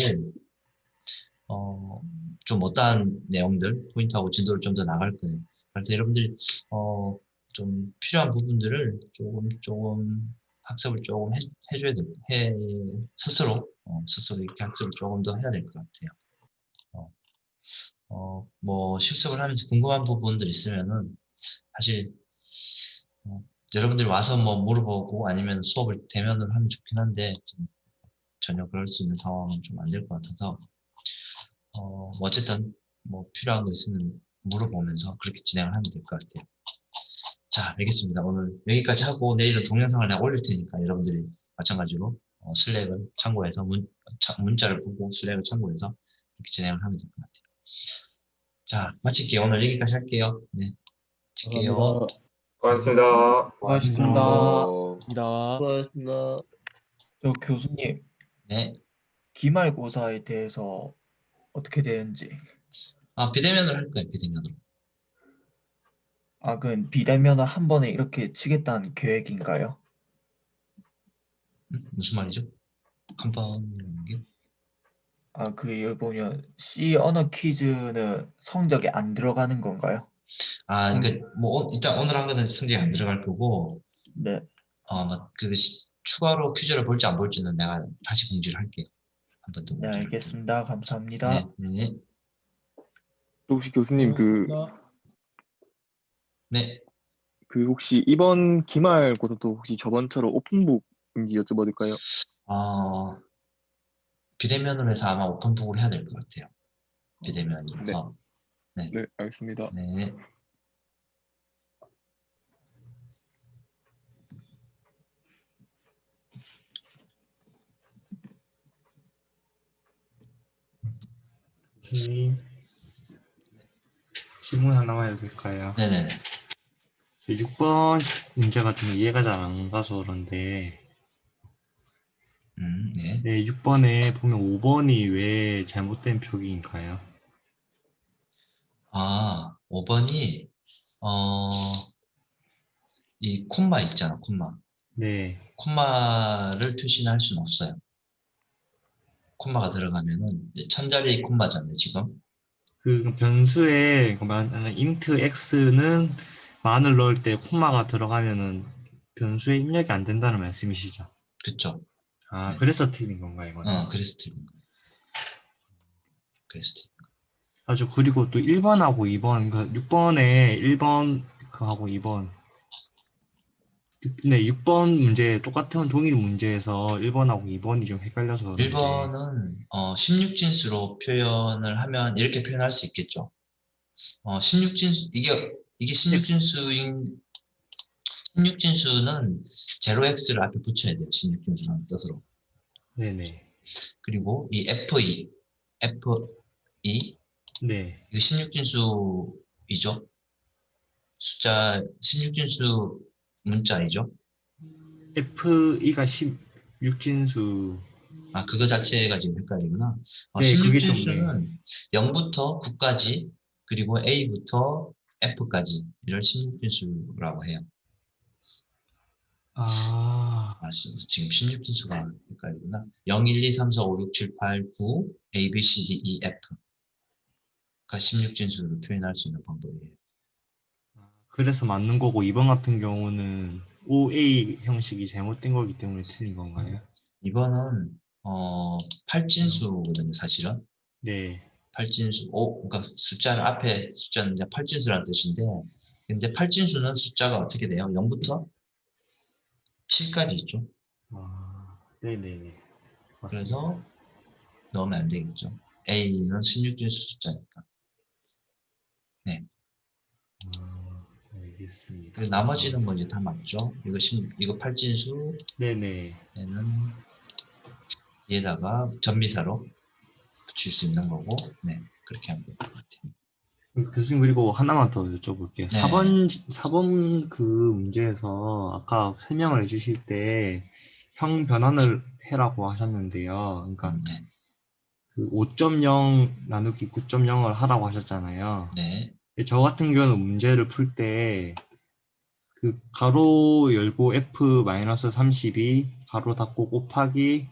좀 어떠한 내용들, 포인트하고 진도를 좀 더 나갈 거예요. 그래서 여러분들이, 좀 필요한 부분들을 조금 학습을 조금 해줘야 돼. 스스로 이렇게 학습을 조금 더 해야 될 것 같아요. 뭐 실습을 하면서 궁금한 부분들 있으면은, 사실, 여러분들이 와서 뭐 물어보고 아니면 수업을 대면으로 하면 좋긴 한데 지금 전혀 그럴 수 있는 상황은 좀 안 될 것 같아서 뭐 어쨌든 뭐 필요한 거 있으면 물어보면서 그렇게 진행을 하면 될 것 같아요. 자, 알겠습니다. 오늘 여기까지 하고 내일은 동영상을 내가 올릴 테니까 여러분들이 마찬가지로 슬랙을 참고해서 문자를 보고 슬랙을 참고해서 이렇게 진행을 하면 될 것 같아요. 자, 마칠게요. 오늘 여기까지 할게요. 네, 마칠게요. 고맙습니다. 고맙습니다. 어, 고맙습니다. 저 교수님, 네. 기말고사에 대해서 어떻게 되는지. 비대면으로 할 거예요. 비대면으로. 그 비대면을 한 번에 이렇게 치겠다는 계획인가요? 무슨 말이죠? 한번 게? 여기 보면 C 언어 퀴즈는 성적에 안 들어가는 건가요? 그러니까 뭐 일단 오늘 한 거는 성적이 안 들어갈 거고 네. 추가로 퀴즈를 볼지 안 볼지는 내가 다시 공지를 할게요. 한 번 더. 네, 알겠습니다. 감사합니다. 네. 혹시 교수님 네. 혹시 이번 기말고사도 혹시 저번처럼 오픈북인지 여쭤봐도 될까요? 비대면으로 해서 아마 오픈북으로 해야 될 것 같아요. 비대면이라서. 네. 네, 알겠습니다. 네. 교수님, 질문 하나만 해도 될까요? 네네네. 6번 문제가 좀 이해가 잘 안 가서 그런데, 네. 네, 6번에 보면 5번이 왜 잘못된 표기인가요? 5번이, 이 콤마 있잖아, 콤마. 네, 콤마를 표시할 수는 없어요. 콤마가 들어가면은 이제 천자리 콤마잖아요, 지금. 그 변수에 int x는 만을 넣을 때 콤마가 들어가면은 변수에 입력이 안 된다는 말씀이시죠? 그쵸. 네. 그래서 틀린 건가요, 이거는? 그래서 틀린 거. 그래서 틀린 거. 아주 그리고 또 1번하고 2번, 그러니까 6번에 1번 그하고 2번. 네, 6번 문제 똑같은 동일 문제에서 1번하고 2번이 좀 헷갈려서 그런데 1번은 16진수로 표현을 하면 이렇게 표현할 수 있겠죠. 16진수 이게 16진수는 0x를 앞에 붙여야 돼요. 16진수라는 뜻으로. 네네. 그리고 이 F2 네. 이거 16진수이죠. 숫자 16진수 문자이죠. F2가 16진수. 그거 자체가 지금 헷갈리구나. 네, 그게 좀 16진수는 0부터 9까지 그리고 A부터 F까지 이걸 16진수라고 해요. 맞습니다. 지금 16진수가 헷갈리구나. 0, 1, 2, 3, 4, 5, 6, 7, 8, 9 A, B, C, D, E, F가 16진수를 표현할 수 있는 방법이에요. 그래서 맞는 거고 2번 같은 경우는 OA 형식이 잘못된 거기 때문에 틀린 건가요? 2번은 8진수거든요, 사실은. 네. 8진수, 그러니까 숫자를 앞에 숫자는 이제 8진수라는 뜻인데, 근데 8진수는 숫자가 어떻게 돼요? 0부터 7까지 있죠. 네네네. 맞습니다. 그래서 넣으면 안 되겠죠. A는 16진수 숫자니까. 네. 알겠습니다. 그리고 나머지는 뭐 이제 다 맞죠. 이거 8진수. 네네. 얘는 얘에다가 전미사로 붙일 수 있는 거고, 네. 그렇게 하면 될 것 같아요. 교수님, 그리고 하나만 더 여쭤볼게요. 네. 4번 그 문제에서 아까 설명을 해주실 때 형 변환을 해라고 하셨는데요. 그러니까 네. 그 5.0 나누기 9.0을 하라고 하셨잖아요. 네. 저 같은 경우는 문제를 풀 때 그 가로 열고 F-32 가로 닫고 곱하기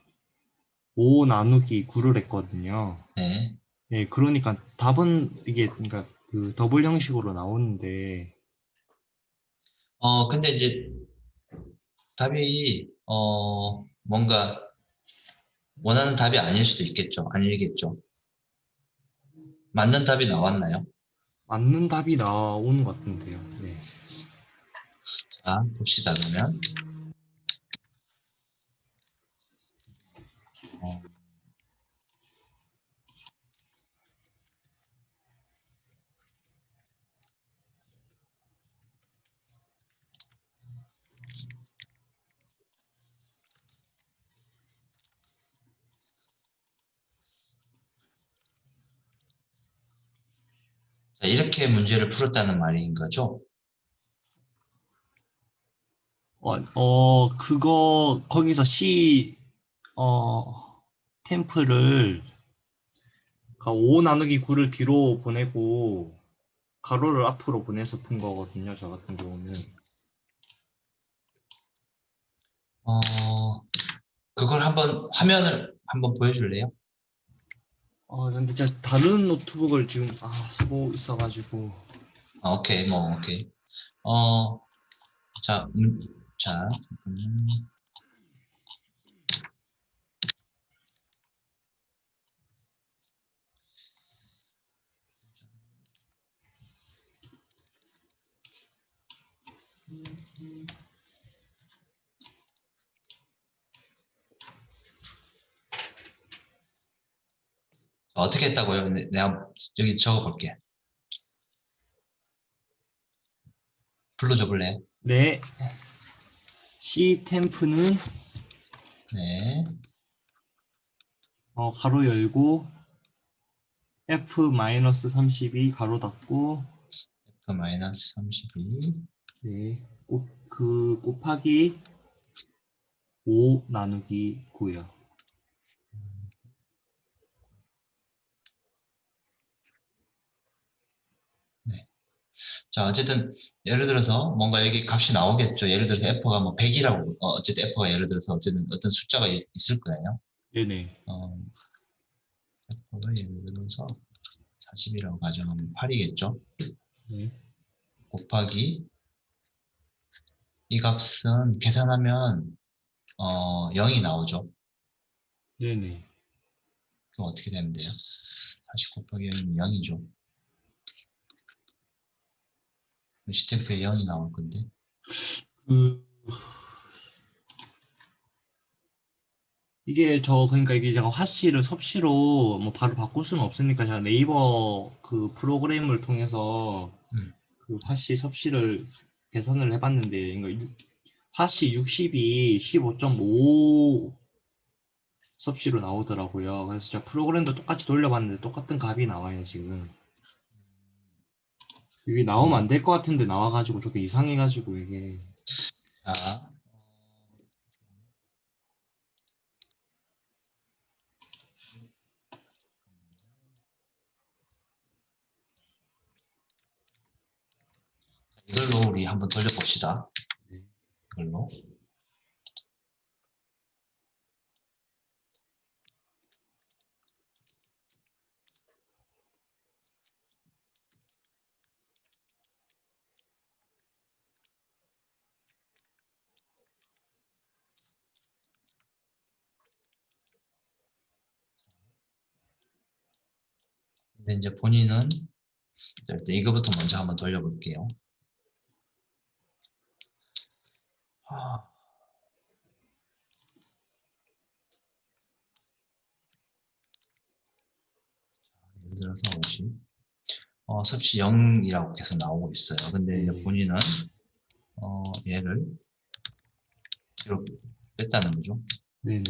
5 나누기 9를 했거든요. 네. 네, 그러니까 답은 이게 그러니까 그 더블 형식으로 나오는데 근데 이제 답이 뭔가 원하는 답이 아닐 수도 있겠죠. 아니겠죠. 맞는 답이 나왔나요? 맞는 답이 나오는 것 같은데요. 네. 자, 봅시다, 그러면. 어, 자, 이렇게 문제를 풀었다는 말인 거죠? 그거 거기서 C 템플을 5 나누기 9를 뒤로 보내고 가로를 앞으로 보내서 푼 거거든요. 저 같은 경우는. 그걸 한번 화면을 한번 보여줄래요? 근데 제가 다른 노트북을 지금 쓰고 있어가지고. 오케이, 뭐 오케이. 자, 자, 잠깐만. 어떻게 했다고요? 내가 여기 적어볼게. 불러줘 볼래요? 네. C 템프는 네. 가로 열고 F-32 가로 닫고 F-32. 네. 곱하기 5 나누기 9요. 네. 자, 어쨌든 예를 들어서 뭔가 여기 값이 나오겠죠. 예를 들어서 F가 뭐 100이라고 어쨌든 F가 예를 들어서 어쨌든 어떤 숫자가 있을 거예요. 네네. F가 예를 들어서 40이라고 가정하면 8이겠죠. 네. 곱하기 이 값은 계산하면 0이 나오죠. 네네. 그럼 어떻게 되면 돼요? 40 곱하기 0이면 0이죠. C템프에 0이 나올 건데. 그러니까 이게 제가 화씨를 섭씨로 뭐 바로 바꿀 수는 없으니까 제가 네이버 그 프로그램을 통해서 그 화씨 섭씨를 계산을 해봤는데, 그러니까 화씨 60이 15.5 섭씨로 나오더라고요. 그래서 제가 프로그램도 똑같이 돌려봤는데 똑같은 값이 나와요, 지금. 이게 나오면 안 될 것 같은데 나와가지고 저도 이상해가지고 이게. 자, 이걸로 우리 한번 돌려봅시다. 이걸로. 근데 이제 본인은 일단 이거부터 먼저 한번 돌려볼게요. 예를 들어서 50. 섭씨 0이라고 계속 나오고 있어요. 근데 이제 본인은 얘를 뒤로 뺐다는 거죠. 네네.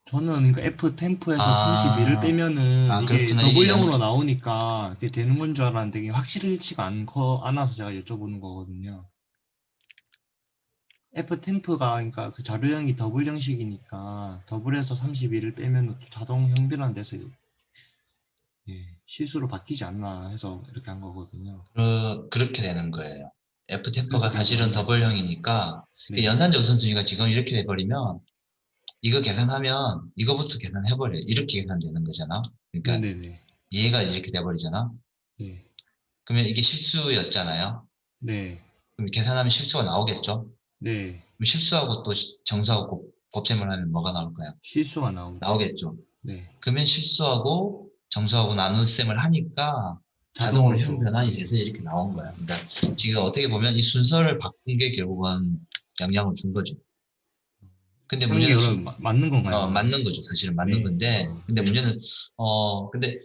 저는 그러니까 F 템포에서 32를 빼면은 이게 그렇구나. 더블 이게 0으로 나오니까 그게 되는 건 줄 알았는데 이게 확실치가 않아서 제가 여쭤보는 거거든요. F 템프가 그러니까 그 자료형이 더블 형식이니까 더블에서 32를 빼면 또 자동 형별화돼서 실수로 바뀌지 않나 해서 이렇게 한 거거든요. 그렇게 되는 거예요. F템포가 그렇게 사실은 되는 더블형이니까 네. 연산자 우선순위가 지금 이렇게 돼버리면 이거 계산하면 이거부터 계산해버려요. 이렇게 계산되는 거잖아. 그러니까 네네네. 얘가 이렇게 돼버리잖아. 네. 그러면 이게 실수였잖아요. 네. 그럼 계산하면 실수가 나오겠죠. 네. 그럼 실수하고 또 정수하고 곱셈을 하면 뭐가 나올까요? 실수가 나옵니다. 나오겠죠. 네. 그러면 실수하고 정수하고 나눗셈을 하니까 자동으로 형 변환이 돼서 이렇게 나온 거야. 그러니까 지금 어떻게 보면 이 순서를 바꾼 게 결국은 영향을 준 거죠. 근데 형이 문제는 그럼 맞는 건가요? 맞는 거죠. 사실은 맞는 네. 건데, 근데 문제는 근데